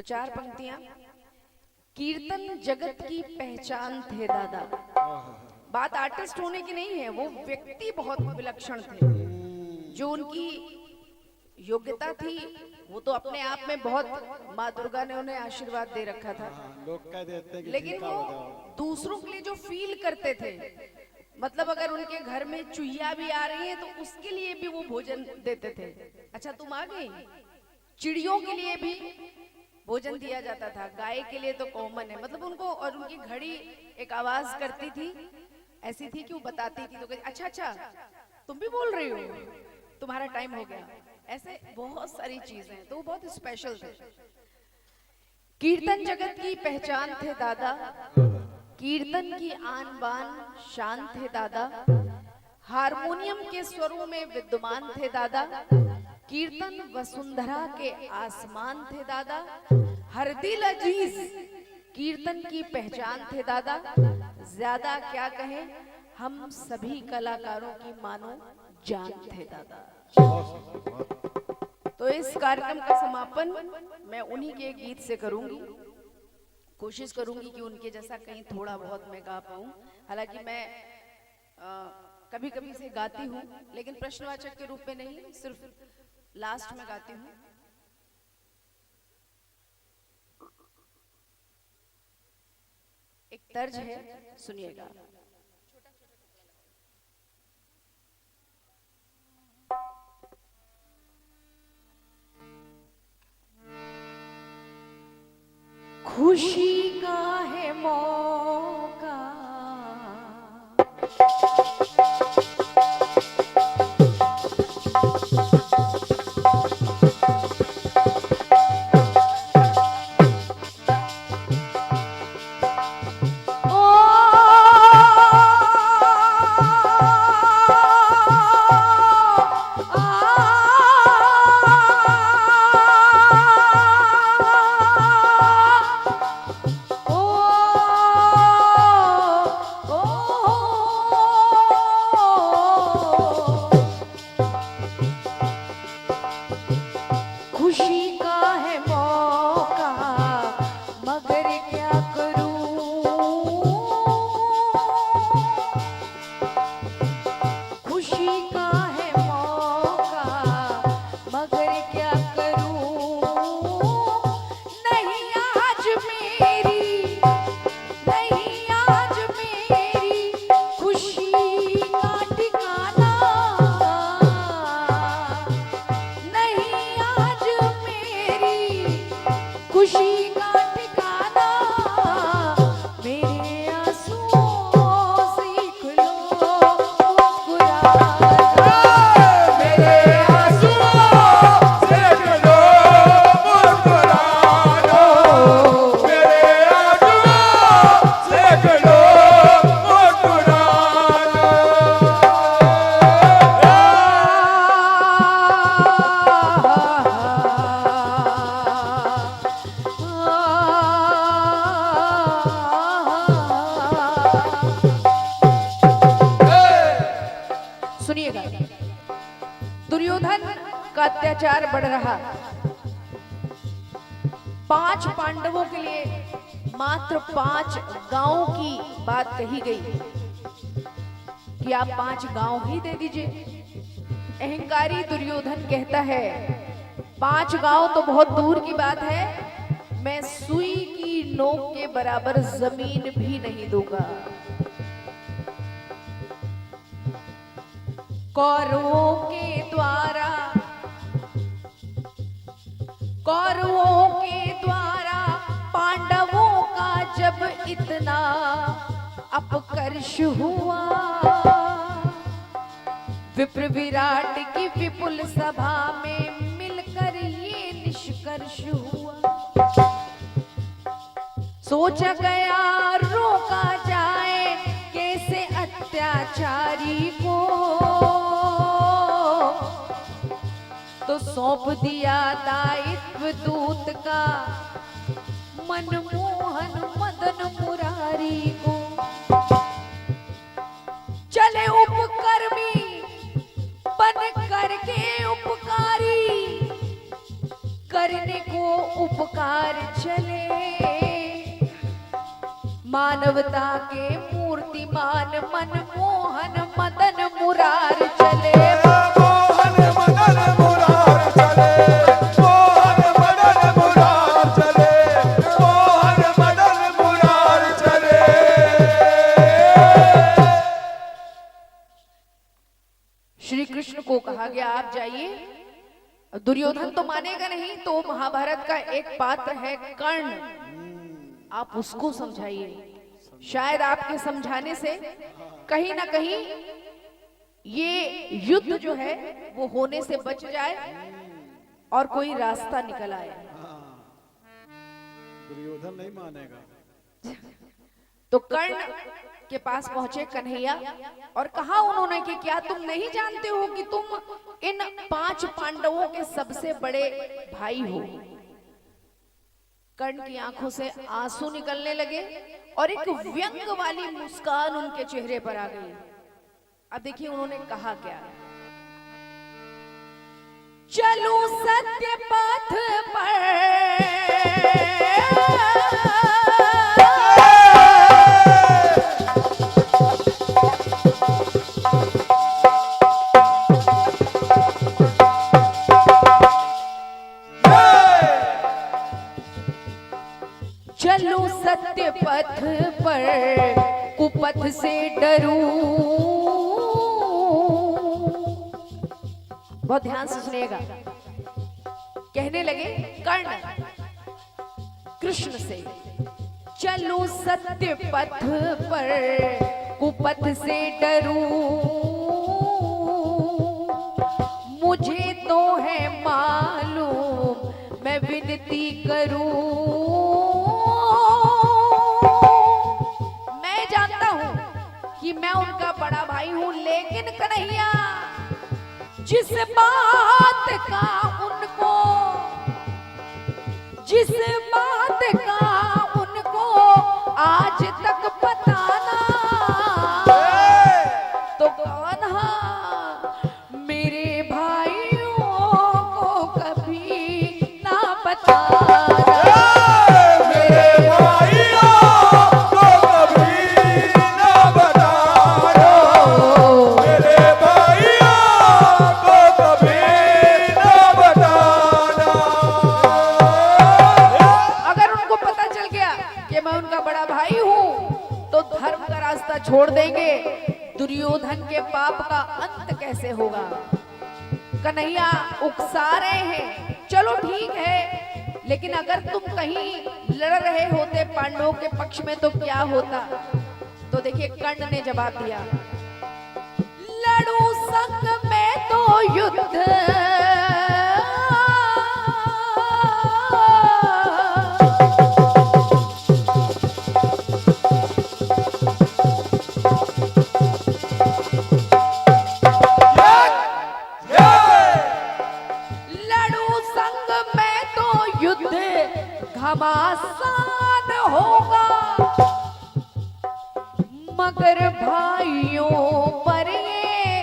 तो चार पंक्तियां। कीर्तन जगत की पहचान थे दादा। बात आर्टिस्ट होने की नहीं है, वो व्यक्ति बहुत विलक्षण थे। जो उनकी योग्यता थी वो तो अपने आप में बहुत, माँ दुर्गा ने उन्हें आशीर्वाद दे रखा था। लोग कह देते हैं कि लेकिन ठीका वो बजाओ। दूसरों के लिए जो फील करते थे, मतलब अगर उनके घर में चुईया भी आ रही है तो उसके लिए भी वो भोजन देते थे। अच्छा तुम आ गई, चिड़ियों के लिए भी भोजन दिया जाता था, गाय के लिए तो कॉमन है। मतलब उनको, और उनकी घड़ी एक आवाज करती थी, ऐसी थी कि वो बताती थी तो कहती, अच्छा अच्छा तुम भी बोल रही हो, तुम्हारा टाइम हो गया। ऐसे बहुत सारी चीजें, तो वो बहुत स्पेशल थे। कीर्तन जगत की पहचान थे दादा, कीर्तन की आन बान शान थे दादा, हारमोनियम के स्वरों में विद्यमान थे दादा, कीर्तन वसुंधरा के आसमान थे दादा, हर दिल अजीज कीर्तन की पहचान थे दादा। ज्यादा क्या कहें, हम सभी कलाकारों की मानो जान थे दादा। तो इस कार्यक्रम का समापन मैं उन्हीं के गीत से करूंगी। कोशिश करूंगी कि उनके जैसा कहीं थोड़ा बहुत मैं गा पाऊं। हालांकि मैं कभी कभी से गाती हूँ, लेकिन प्रश्नवाचक के रूप में नहीं, सिर्फ लास्ट में गाती हूँ। एक तर्ज है, सुनिएगा। खुशी का है मौका, खुशी का है मौका मगर क्या करूं, खुशी का है मौका मगर क्या करूं, नहीं आज मेरी, नहीं आज मेरी खुशी का ठिकाना, नहीं आज मेरी खुशी का ठिकाना, मेरे आंसुओं सीख लो मुस्कुराना, मेरे आंसुओं देख लो मुस्कुराना, मेरे आंसू देख लो मुस्कुराना। सुनिएगा, दुर्योधन का अत्याचार बढ़ रहा। 5 पांडवों के लिए मात्र 5 गांवों की बात कही गई कि आप 5 गांव ही दे दीजिए। अहंकारी दुर्योधन कहता है 5 गांव तो बहुत दूर की बात है, मैं सुई की नोक के बराबर जमीन भी नहीं दूंगा। कौरवों के द्वारा, कौरवों के द्वारा पांडवों का जब इतना अपकर्ष हुआ, विप्र विराट की विपुल सभा में मिलकर ये निष्कर्ष हुआ। सोचा गया रोका जाए कैसे अत्याचारी को, तो सौंप दिया दायित्व दूत का मनमोहन मदन मुरारी को। चले उपकर्मी बन करके उपकारी, करने को उपकार चले, मानवता के मूर्तिमान मनमोहन मदन मुरार चले। मोहन मदन मुरार चले, मोहन मदन मुरार चले, मोहन मदन मुरार चले। श्री कृष्ण को कहा गया आप जाइए। दुर्योधन तो मानेगा नहीं, तो महाभारत का एक पात्र है कर्ण, आप उसको समझाइए। शायद आपके समझाने से कहीं ना कहीं ये युद्ध जो है वो होने से बच जाए और कोई रास्ता निकल आए। दुर्योधन नहीं मानेगा। तो कर्ण के पास पहुंचे कन्हैया और कहा उन्होंने कि क्या तुम नहीं जानते हो कि तुम इन 5 पांडवों के सबसे बड़े भाई हो। कर्ण की आंखों से आंसू निकलने लगे और एक व्यंग वाली मुस्कान उनके चेहरे पर आ गई। अब देखिए उन्होंने कहा क्या, चलो सत्य पथ पर चलो सत्य पथ पर कुपथ से डरूं। बहुत ध्यान से सुनिएगा। कहने लगे कर्ण कृष्ण से, चलो सत्य पथ पर कुपथ से डरूं, मुझे तो है मालूम मैं विनती करूं। मैं जानता हूं कि मैं उनका बड़ा भाई हूं, लेकिन कन्हैया जिस बात का उनको आज तक पता ना, तो कान्हा मेरे भाइयों को कभी ना बताना। मेरे भाइयों को कभी ना बताना, मेरे भाइयों को कभी ना बताना। अगर उनको पता चल गया कि मैं उनका बड़ा भाई हूं तो धर्म का रास्ता छोड़ देंगे, दुर्योधन के पाप का अंत कैसे होगा। कन्हैया उकसा रहे हैं, चलो ठीक है, लेकिन अगर तुम कहीं लड़ रहे होते पांडवों के पक्ष में तो क्या होता। तो देखिए कर्ण ने जवाब दिया, लड़ू संग में तो युद्ध घमासान होगा, मगर भाइयों पर ये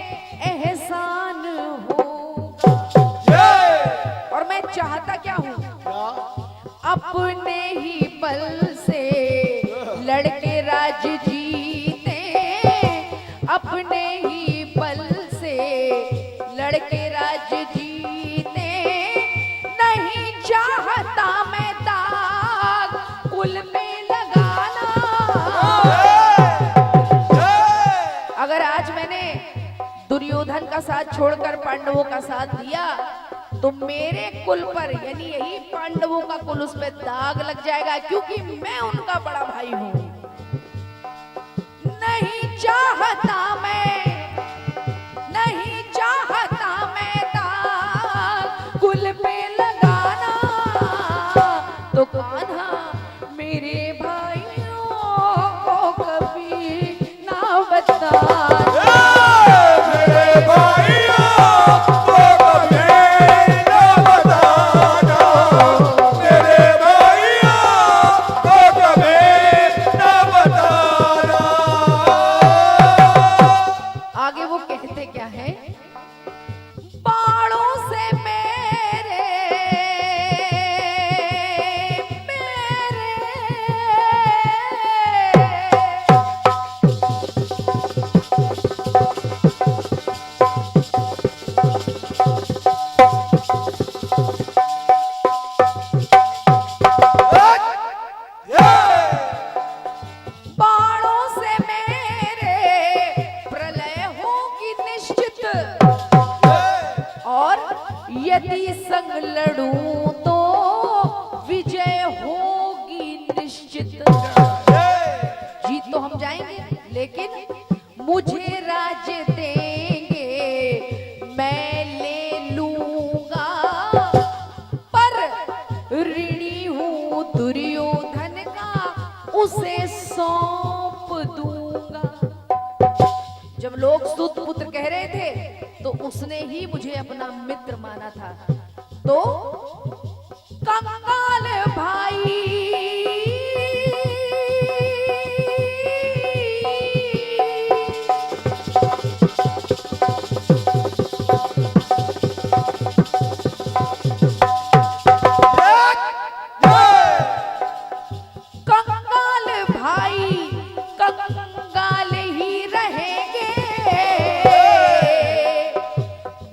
एहसान होगा। और मैं चाहता क्या हूं, अपने ही बल से लड़के राज जीते, अपने ही बल से लड़के राज जीते, नहीं चाहता मैं कुल में लगाना। अगर आज मैंने दुर्योधन का साथ छोड़कर पांडवों का साथ दिया तो मेरे कुल पर, यानी यही पांडवों का कुल, उस पे दाग लग जाएगा, क्योंकि मैं उनका बड़ा भाई हूं। नहीं चाहता मैं दाग कुल पे लगाना, तो कान्हा मेरे भाइयों को कभी ना बताना। मेरे भाइयों को कभी ना बताना, मेरे भाइयों को कभी ना बताना। आगे वो कहते क्या है, बाणों से मेरे लेकिन मुझे राज देंगे मैं ले लूंगा, पर ऋणी हूं दुर्योधन का उसे सौंप दूंगा। जब लोग सुत पुत्र कह रहे थे तो उसने ही मुझे अपना मित्र माना था। तो कंगाल भाई कंगाल ही रहेंगे,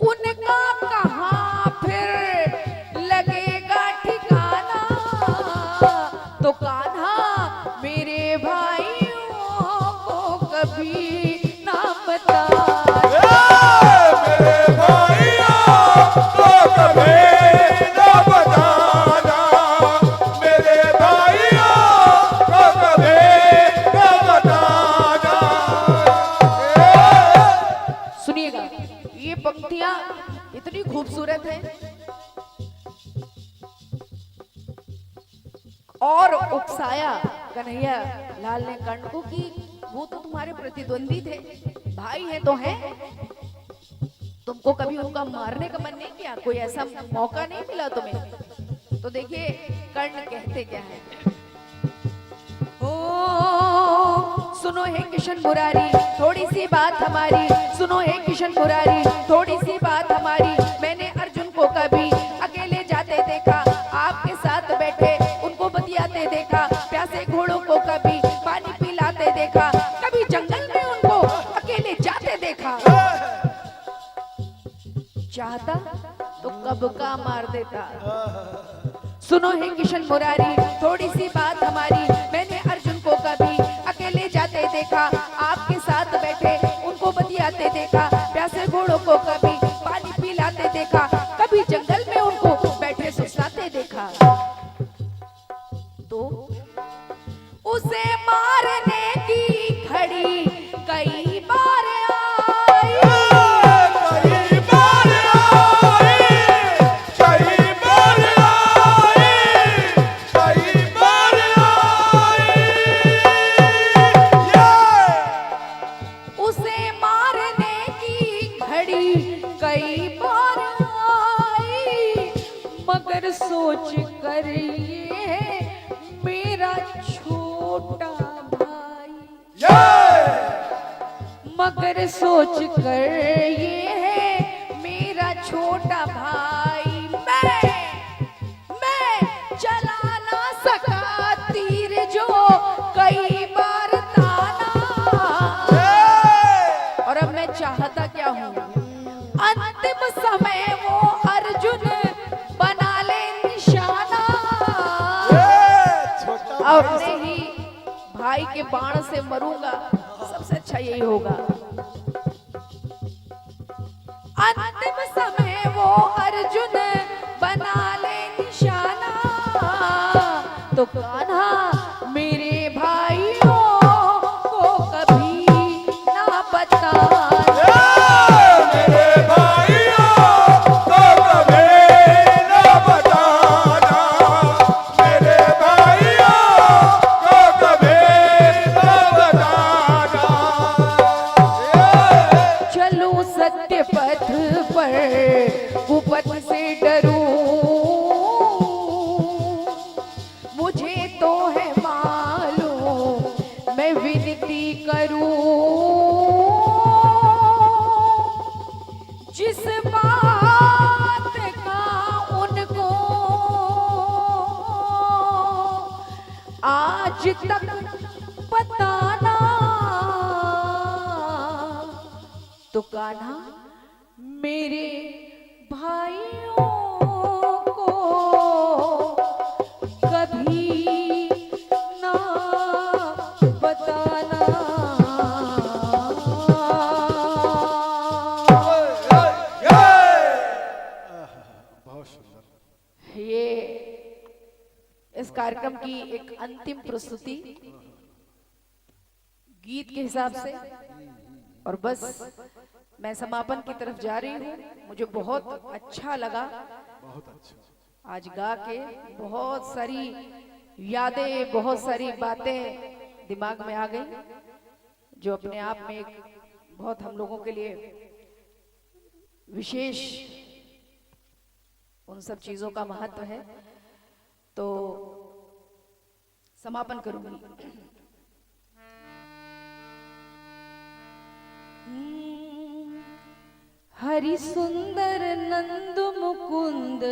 उनका कहाँ फिर लगेगा ठिकाना। तो कान्हा मेरे भाइयों को कभी ना बताना, मेरे भाइयों को कभी ना बताना, मेरे भाइयों को कभी ना बताना। सुनिएगा, ये पंक्तियां इतनी खूबसूरत है और उकसाया कन्हैया लाल ने कर्ण को कि वो तो तुम्हारे प्रतिद्वंदी थे, भाई है तो है, तुमको कभी उनका मारने का मन नहीं किया, कोई ऐसा मौका नहीं मिला तुम्हें। तो देखिए कर्ण कहते क्या है। ओ सुनो हे किशन मुरारी थोड़ी सी बात हमारी, सुनो हे किशन मुरारी थोड़ी सी बात हमारी। मैंने अर्जुन को कभी अकेले जाते देखा, आपके साथ बैठे उनको बतियाते देखा, प्यासे घोड़ों को कभी पानी पिलाते देखा, कभी जंगल में उनको अकेले जाते देखा। चाहता तो कब का मार देता। सुनो हे किशन मुरारी थोड़ी सी बात हमारी, मैंने अर्जुन को कभी अकेले जाते देखा, आपके साथ बैठे उनको बतियाते देखा, प्यासे घोड़ों को कभी पानी पिलाते देखा, कभी जंगल में उनको बैठे सुस्ताते देखा। तो उसे मारने की घड़ी कई बार आई, कई बार आई, कई बार आई, कई बार आई। उसे मारने की घड़ी कई बार आई, मगर सोच कर ये मेरा छोटा भाई, मगर सोच कर ये है मेरा छोटा भाई। मैं चला ना सका तीर जो कई बार ताना, और अब मैं चाहता क्या हूँ, अंतिम समय वो अर्जुन बना ले निशाना, अपने ही भाई के बाण से मरूंगा, सबसे अच्छा यही होगा। अंतिम समय वो अर्जुन बना ले निशाना, तो कान्हा मेरे भाइयों को कभी ना बताना, मेरे भाइयों को कभी ना बताना, मेरे भाइयों को कभी ना बताना। चलूं सत्य पथ पर कुपथ से डरूं, मुझे तो है मालूम मैं विनती करूं, जिस बात का उनको आज तक पता ना, तो कान्हा मेरे भाइयों को कभी ना बताना। बहुत सुंदर। ये इस कार्यक्रम की एक अंतिम प्रस्तुति गीत के हिसाब से। और बस मैं समापन की तरफ जा रही हूँ। मुझे बहुत अच्छा लगा बहुत अच्छा। आज गा के। बहुत सारी यादें, बहुत सारी बातें दिमाग में आ गई, जो अपने आप में एक बहुत हम लोगों के लिए विशेष उन सब चीजों का महत्व है। तो समापन करूंगी। हरि सुंदर नंद मुकुंद,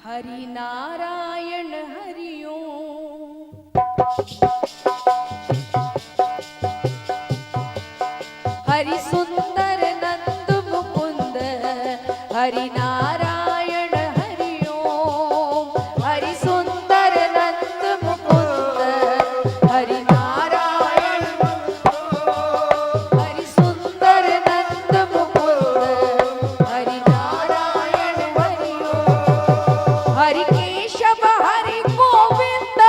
हरि नारायण हरिओम। हरि सुंदर नंद मुकुंद, हरि नारायण हरिओम। हरि सुंदर नंद मुकुंद, हरि नारायण। हरि सुंदर नंद मुकुंद, हरि नारायण हरिओम। हरि केशव हरि गोविंद,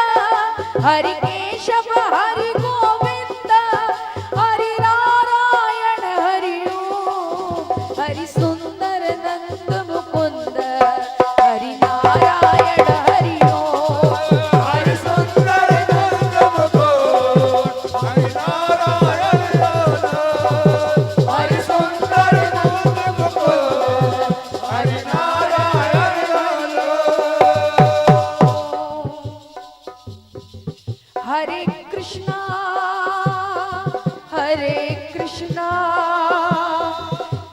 हरि केशव हरि गोविंद, हरि नारायण हरिओम। हरि सुंदर नंद मुकुंद, हरि नारायण हरिओम। हरि सुंदर नंद मुकुंद, हरि नारायण। हरि सुंदर नंद मुकुंद, हरि नारायण। हरे कृष्णा हरे कृष्णा,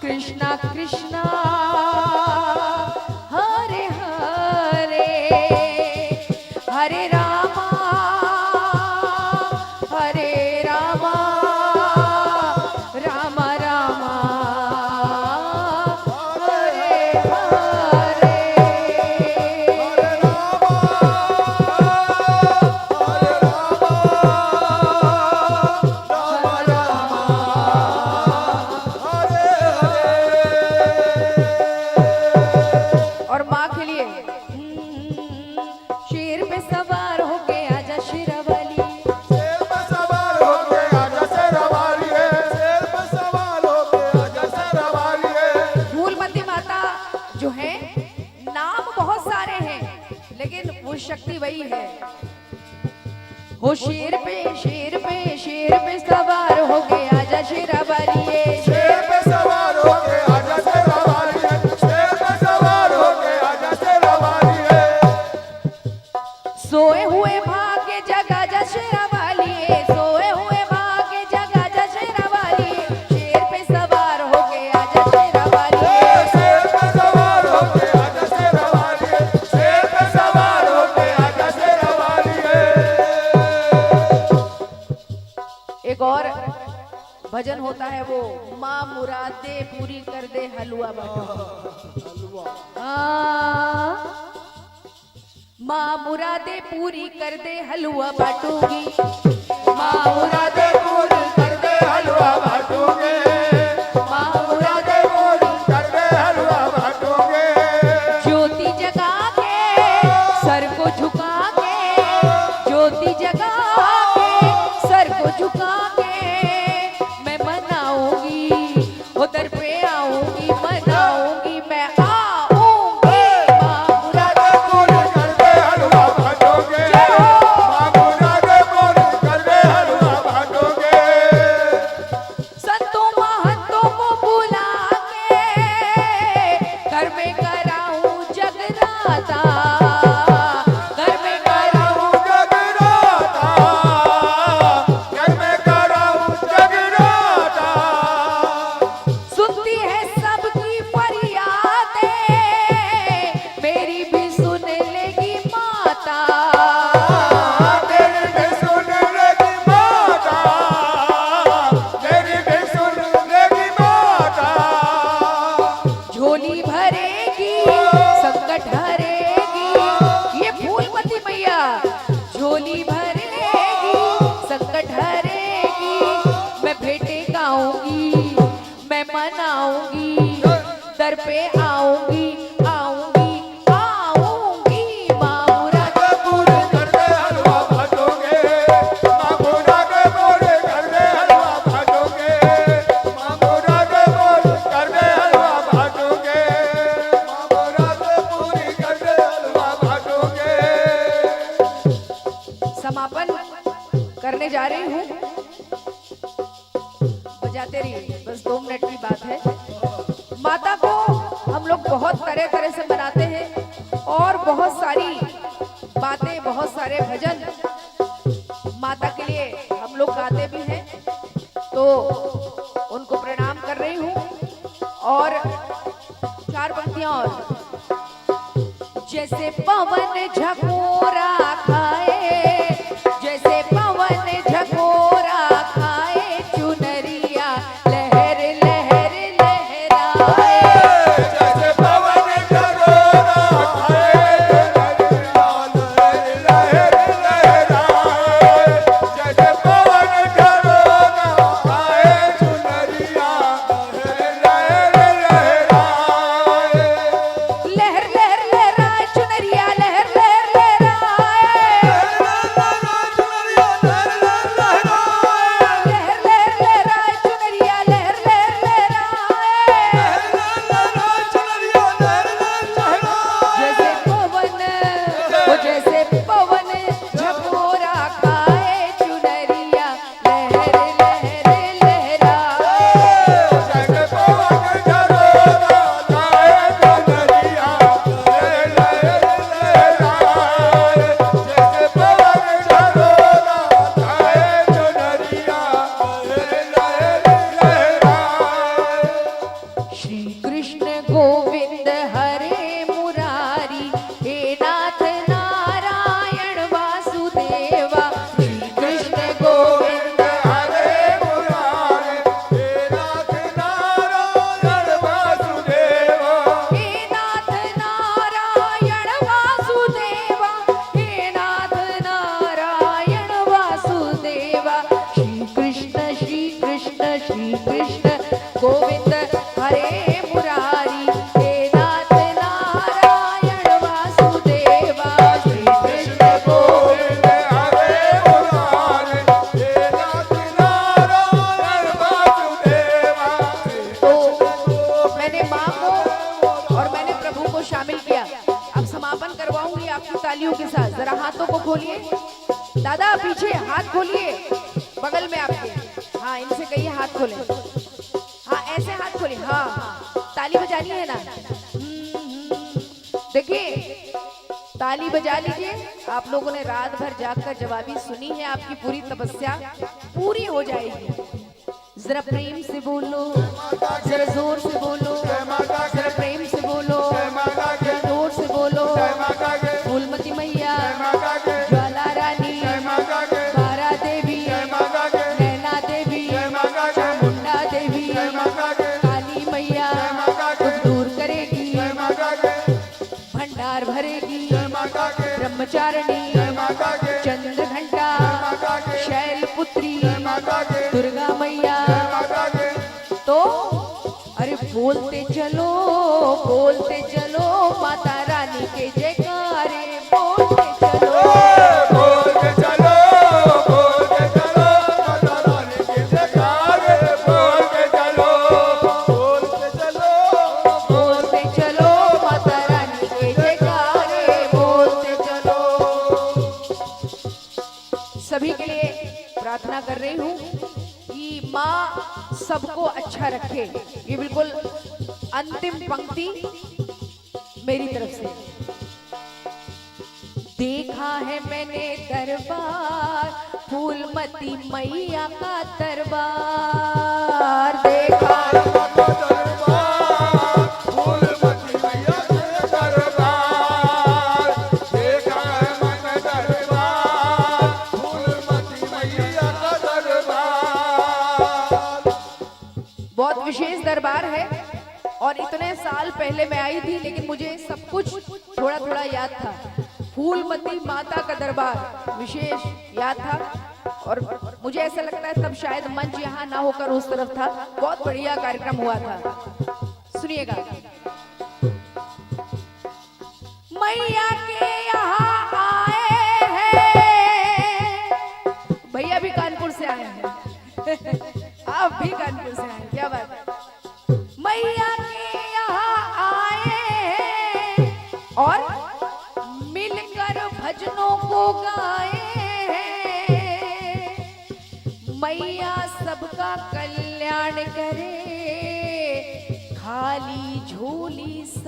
कृष्णा कृष्णा हरे हरे, हरे रामा हरे रामा, राम रामा हरे हरे। और माँ के लिए शेर पे सवार होके आजा शेरावाली। शेर पे सवार होके आजा शेरावाली है, शेर पे सवार होके आजा शेरावाली है। फूलमती माता जो है, नाम बहुत सारे हैं लेकिन वो शक्ति वही है। वो शेर पे सवार होके आजा शेरावाली है। शेर पे सवार होके आजा शेरावाली है, शेर पे सवार होके आजा शेरावाली है। सोए हुए भाग्य जगा जा शेरावाली है, सोए हुए भाग्य जगा जा शेरावाली है। शेर पे सवार होके आजा शेरावाली है। शेर पे सवार होके आजा शेरावाली है, शेर पे सवार होके आजा शेरावाली है। एक और भजन होता है, वो माँ मुरादे पूरी कर दे हलवा बाटो। माँ मुरादे पूरी कर दे हलवा बाटूंगी। माँ मुरादे पूरी कर दे हलवा बांटूंगे, माँ मुरादे कर दे हलवा बांटूंगे। ज्योति जगा के सर को झुका के, ज्योति जगा के सर को झुका के मैं मनाऊंगी, उधर पे आऊंगी, मनाऊंगी मैं आऊंगी। माँ मुरादे पूरी कर दे हलवा बांटोगे, माँ मुरादे पूरी कर दे हलवा बांटोगे। संतों महंतों को बुला के घर में कराऊं जगराता, घर समापन करने जा रही हूँ। बजाते रहिए, बस 2 मिनट की बात है। माता को हम लोग बहुत तरह तरह से मनाते हैं और बहुत सारी बातें, बहुत सारे भजन माता के लिए हम लोग गाते भी हैं। तो उनको प्रणाम कर रही हूँ और 4 पंक्तियां और। जैसे पवन झकोरा खाए, जैसे पवन झकोरा खाए, चुनरिया लहर लहर लहराए। जैसे पवन झकोरा खाए, चुनरिया लहर लहराए। जैसे पवन झकोरा खाए, चुनरिया लहर लहराए। लहर लहर लहराए, चुनरिया लहर लहर लहराए। लहर लहर लहराए, चुनरिया लहर लहर लहराए। जैसे पवन, वो जैसे पवन झकोरा खाए, चुनरिया लहर लहर लहराए। जैसे पवन झकोरा खाए, चुनरिया लहर लहराए। जैसे पवन झकोरा खाए, चुनरिया लहर लहराए। श्री कृष्ण गोविंद हरे मुरारी, हे नाथ नारायण वासुदेवा। श्री कृष्ण गोविंद हरे मुरारे, हे नाथ नारायण वासुदेवा। हे नाथ नारायण वासुदेवा, हे नाथ नारायण वासुदेवा। श्री कृष्ण श्री कृष्ण श्री कृष्ण गोविंद हरे मुरारी, हे नाथ नारायण वासुदेवा। श्री कृष्ण गोविंद। हरे मुरारे, हे नाथ नारायण वासुदेवा। तो मैंने माँ को और मैंने प्रभु को शामिल किया। अब समापन करवाऊंगी आपकी तालियों के साथ। जरा हाथों को खोलिए, दादा पीछे हाथ खोलिए, बगल में आपके। हाँ, इनसे कहिए हाथ खोले। हाँ, ऐसे हाथ खोले। हाँ हाँ, ताली बजानी है ना। देखिए, ताली बजा लीजिए। आप लोगों ने रात भर जागकर जवाबी सुनी है, आपकी पूरी तपस्या पूरी हो जाएगी। जरा प्रेम से बोलो, जरा जोर से बोलो, जरा प्रेम से बोलो, जरा जोर से बोलो। फूलमती मैया, ज्वाला रानी, तारा देवी, नैना देवी, चामुंडा देवी, काली मैया दुख दूर करेगी, भंडार भरेगी। ब्रह्मचारिणी, चंद्र घंटा, शैलपुत्री, दुर्गा मैया। तो अरे बोलते चलो माता रानी के जयकारे, बोलते चलो। बोलते चलो माता रानी के जयकारे, बोलते चलो, बोलते चलो। बोलते चलो माता रानी के जयकारे, बोलते चलो। सभी के लिए प्रार्थना कर रही हूँ कि माँ सबको अच्छा रखे। ये बिल्कुल अंतिम पंक्ति मेरी तरफ से। देखा है मैंने दरबार, फूलमती मैया का दरबार। देखा फूलमती मैया के दरबार, देखा है मन दरबार, फूलमती मैया का दरबार। बहुत विशेष दरबार है और इतने साल पहले मैं आई थी, लेकिन मुझे सब कुछ थोड़ा थोड़ा याद था। फूलमती माता का दरबार विशेष याद था और मुझे ऐसा लगता है तब शायद मंच यहाँ ना होकर उस तरफ था। बहुत बढ़िया कार्यक्रम हुआ था। सुनिएगा। मैया के यहाँ आए हैं, भैया भी कानपुर से आए हैं। आप भी कानपुर से आए हैं, क्या बात है। मैया के यहाँ आए हैं और मिलकर भजनों को गाए हैं।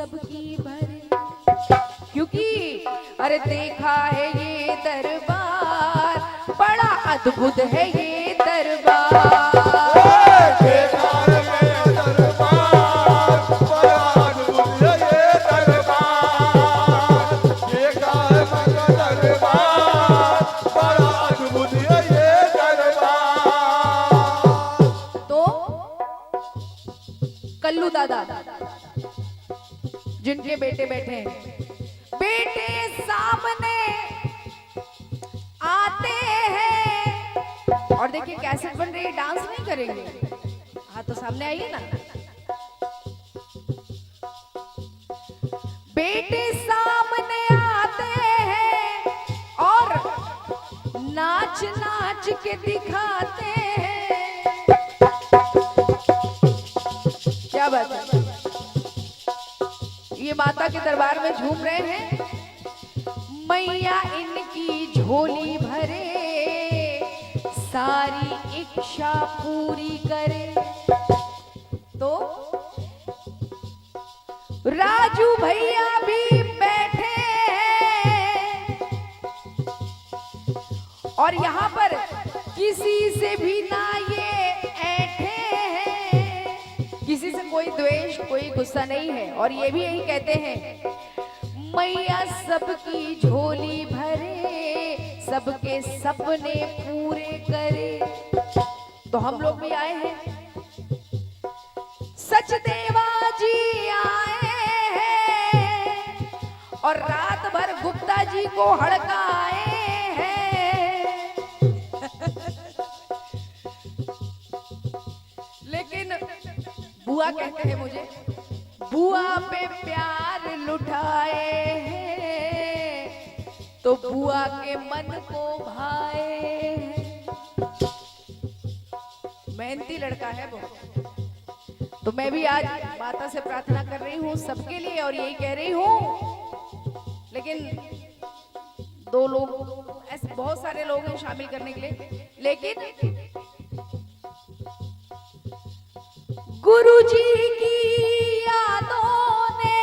सबकी भरे, क्योंकि अरे देखा है ये दरबार, बड़ा अद्भुत है ये दरबार। देखा है ये दरबार, बड़ा अद्भुत है ये दरबार। देखा है मेरा दरबार, बड़ा अद्भुत है ये दरबार। तो कल्लू दादा जिनके बेटे बैठे हैं, बेटे सामने आते हैं और देखिए कैसेट बन रही है, डांस नहीं करेंगे। हाँ तो सामने आइए ना। बेटे सामने आते हैं और नाच नाच के दिखाते हैं। क्या बात है, ये माता के दरबार में झूम रहे हैं। मैया इनकी झोली भरे, सारी इच्छा पूरी करे। तो राजू भैया भी बैठे हैं और यहाँ पर किसी से भी ना ये ऐठे हैं, किसी से कोई द्वेष कोई गुस्सा नहीं है। और ये भी यही कहते हैं, मैया सबकी झोली भरे, सबके सपने पूरे करे। तो हम लोग भी आए हैं, सचदेवा जी आए हैं और रात भर गुप्ता जी को हड़काए हैं। लेकिन बुआ कहते हैं मुझे, बुआ पे प्यार लुटाए हैं तो बुआ के मन को भाए हैं। मेहनती लड़का है बहुत। तो मैं भी आज माता से प्रार्थना कर रही हूँ सबके लिए और यही कह रही हूँ, लेकिन दो लोग ऐसे बहुत सारे लोग हैं शामिल करने के लिए, लेकिन गुरुजी की यादों ने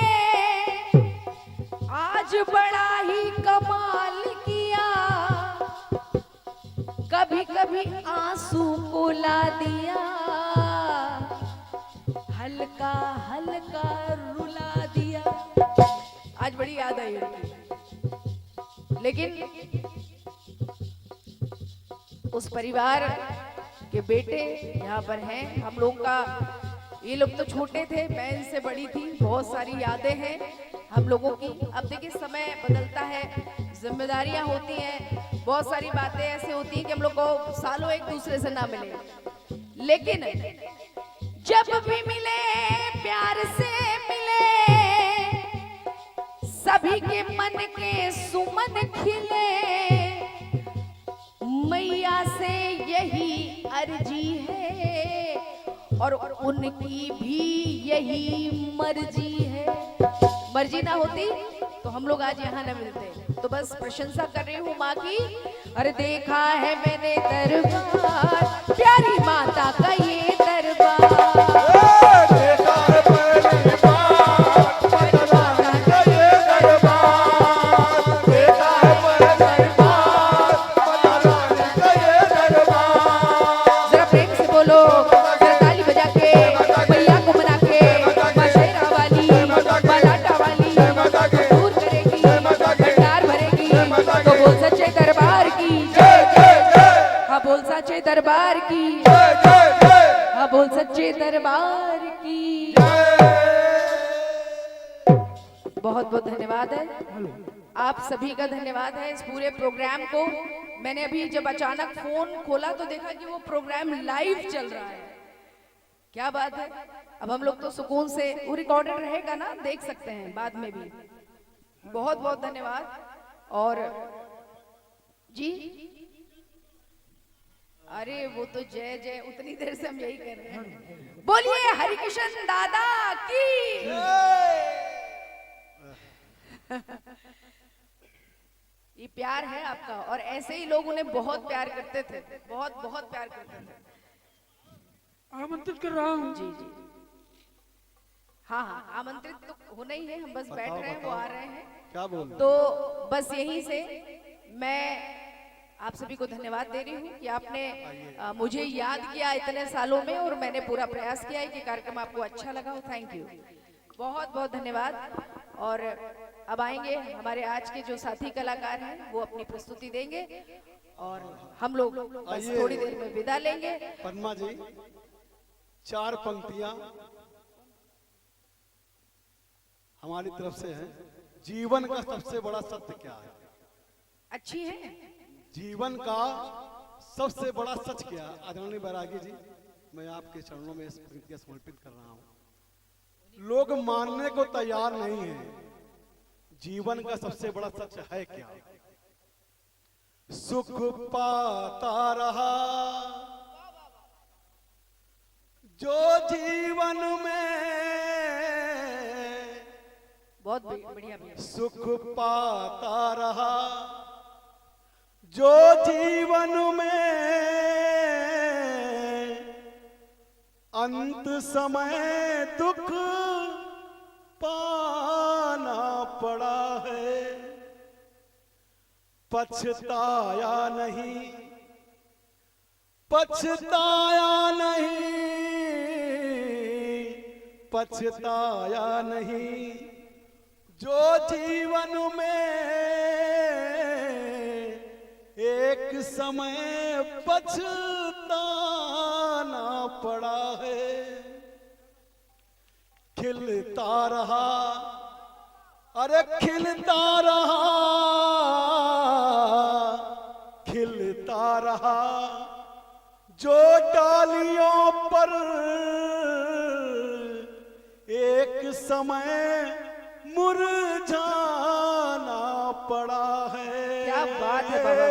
आज बड़ा ही कमाल किया, कभी कभी आंसू को ला दिया, हल्का हल्का रुला दिया। आज बड़ी याद आई उनकी। लेकिन उस परिवार के बेटे यहाँ पर हैं। हम लोग का, ये लोग तो छोटे थे, मैं इनसे बड़ी थी, बहुत सारी यादें हैं हम लोगों की। अब देखिए समय बदलता है, जिम्मेदारियां होती हैं, बहुत सारी बातें ऐसे होती हैं कि हम लोग को सालों एक दूसरे से ना मिले, लेकिन जब भी मिले प्यार से मिले, सभी के मन के सुमन खिले। मैया से यही अर्जी है और उनकी भी यही मर्जी है। मर्जी ना होती तो हम लोग आज यहाँ ना मिलते। तो बस प्रशंसा कर रही हूँ माँ की। अरे देखा है मैंने दरबार, प्यारी माता का ये दरबार। देखा है पहली बार, प्यारी माता का ये दरबार। देखा है पहली बार, प्यारी माता का ये दरबार। जरा प्रेम से बोलो, जरा ताली बजा के मैया को मना के, माँ शेरा वाली, माँ लाटा वाली दूर करेगी, भंडार भरेगी। तो बोल सच्चे दरबार की जय जय जय। हाँ बोल सच्चे दरबार की जय जय जय। हाँ बोल सच्चे दरबार की। बहुत बहुत धन्यवाद है, आप सभी का धन्यवाद है इस पूरे प्रोग्राम को। मैंने अभी जब अचानक फोन खोला तो देखा कि वो प्रोग्राम लाइव चल रहा है। क्या बात है। अब हम लोग तो सुकून से, वो रिकॉर्डेड रहेगा ना, देख सकते हैं बाद में भी। बहुत बहुत धन्यवाद। और जी अरे वो तो जय जय, उतनी देर से हम यही कर रहे हैं। बोलिए हरिकिशन दादा की। ये प्यार है आपका, और ऐसे ही लोग उन्हें बहुत प्यार करते थे, बहुत बहुत प्यार करते थे। आमंत्रित कर रहा हूँ जी जी हाँ हाँ, आमंत्रित तो होना ही है, हम बस बैठ रहे हैं, वो आ रहे हैं। क्या बोल? तो बस यहीं से मैं आप सभी को धन्यवाद दे रही हूँ कि आपने मुझे याद किया इतने सालों में, और मैंने पूरा प्रयास किया है कि कार्यक्रम आपको अच्छा लगा हो। थैंक यू, बहुत बहुत धन्यवाद। और अब आएंगे हमारे आज के जो साथी कलाकार हैं, वो अपनी प्रस्तुति देंगे और हम लोग बस थोड़ी देर में विदा लेंगे। पद्मा जी, 4 पंक्तियां हमारी तरफ से है। जीवन का सबसे बड़ा सत्य क्या है? अच्छी है। जीवन का सबसे बड़ा सच क्या है? आदरणीय बैरागी जी, मैं आपके चरणों में इस पंक्तियां समर्पित कर रहा हूं। लोग मानने को तैयार नहीं है, जीवन का सबसे बड़ा सच है क्या? सुख पाता रहा जो जीवन में, बहुत बढ़िया भैया। सुख पाता रहा जो जीवन में, अंत समय दुख पाना पड़ा है। पछताया नहीं, पछताया नहीं, पछताया नहीं जो जीवन में एक समय पछताना पड़ा है। खिलता रहा, अरे खिलता रहा, खिलता रहा जो डालियों पर एक समय मुरझाना पड़ा है। क्या बात है बाबा,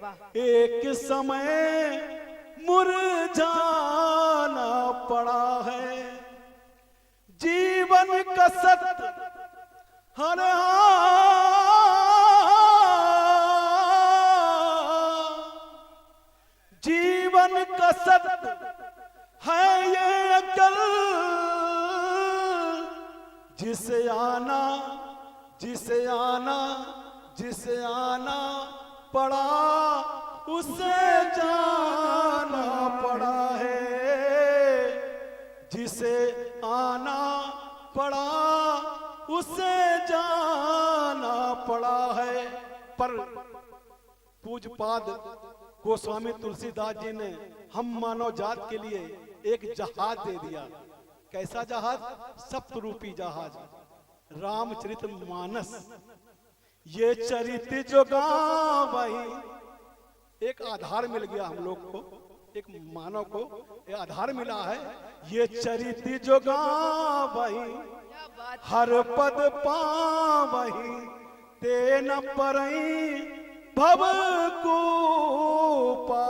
वाह। एक समय मुरझाना पड़ा है। जीवन का सत्य हर जीवन का सत्य है ये अकल, जिसे आना, जिसे आना, जिसे आना पड़ा उसे जाना पड़ा है। जिसे आना पड़ा उसे जाना पड़ा है। पर पूज्यपाद गोस्वामी तुलसीदास जी ने हम मानव जात के लिए एक जहाज दे दिया। कैसा जहाज? सप्तरूपी जहाज, रामचरितमानस। ये चरित्र जो गावही, एक आधार मिल गया हम लोग को, एक मानव को ये आधार मिला है। ये चरित्र जो गावही, हर पद पावही, ते न परई भव को पा,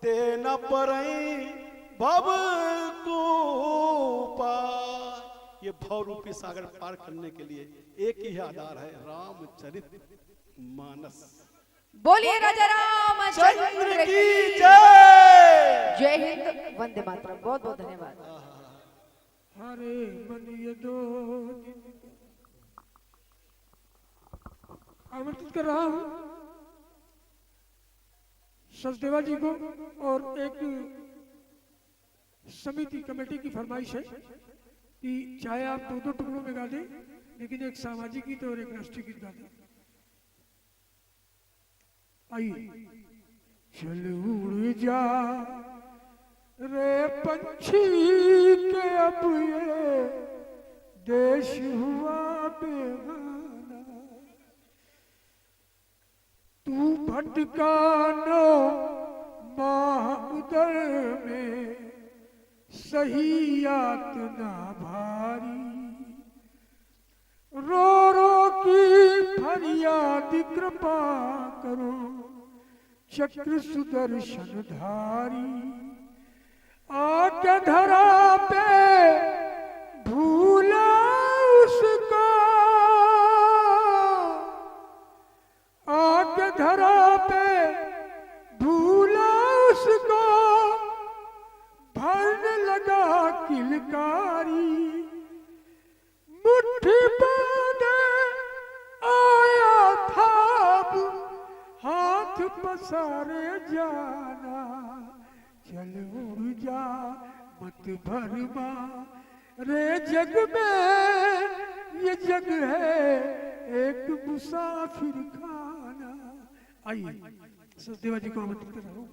ते न परई भव को पा। ये भव रूपी सागर पार करने के लिए एक ही आधार है, रामचरितमानस। बोलिए राजा रामचंद्र की जय। जय हिंद, वंदे मातरम। बहुत बहुत धन्यवाद। हरे मन ये दो आमंत्रित कर रहा हूं सचदेवा जी को, और एक समिति कमेटी की फरमाइश है कि चाहे आप 2-2 टुकड़ों में गा दें, लेकिन एक सामाजिक गीत और एक राष्ट्रीय गीत गा दें। आइए। चल उड़ जा रे पंछी के अब ये देश हुआ बेगाना, तू भटका नो माह उदर में सही यातना भारी, रो रो की फरियाद कृपा करो चक्र सुदर्शन धारी। आके धरा पे भूला उसको, आके धरा पे भूला उसको, भरने लगा किल सारे जाना, चल उड़ जा मत भरमा, रे जग में ये जग है एक मुसाफिर खाना। आइए सचदेवा जी को आमंत्रित कर रहा हूँ।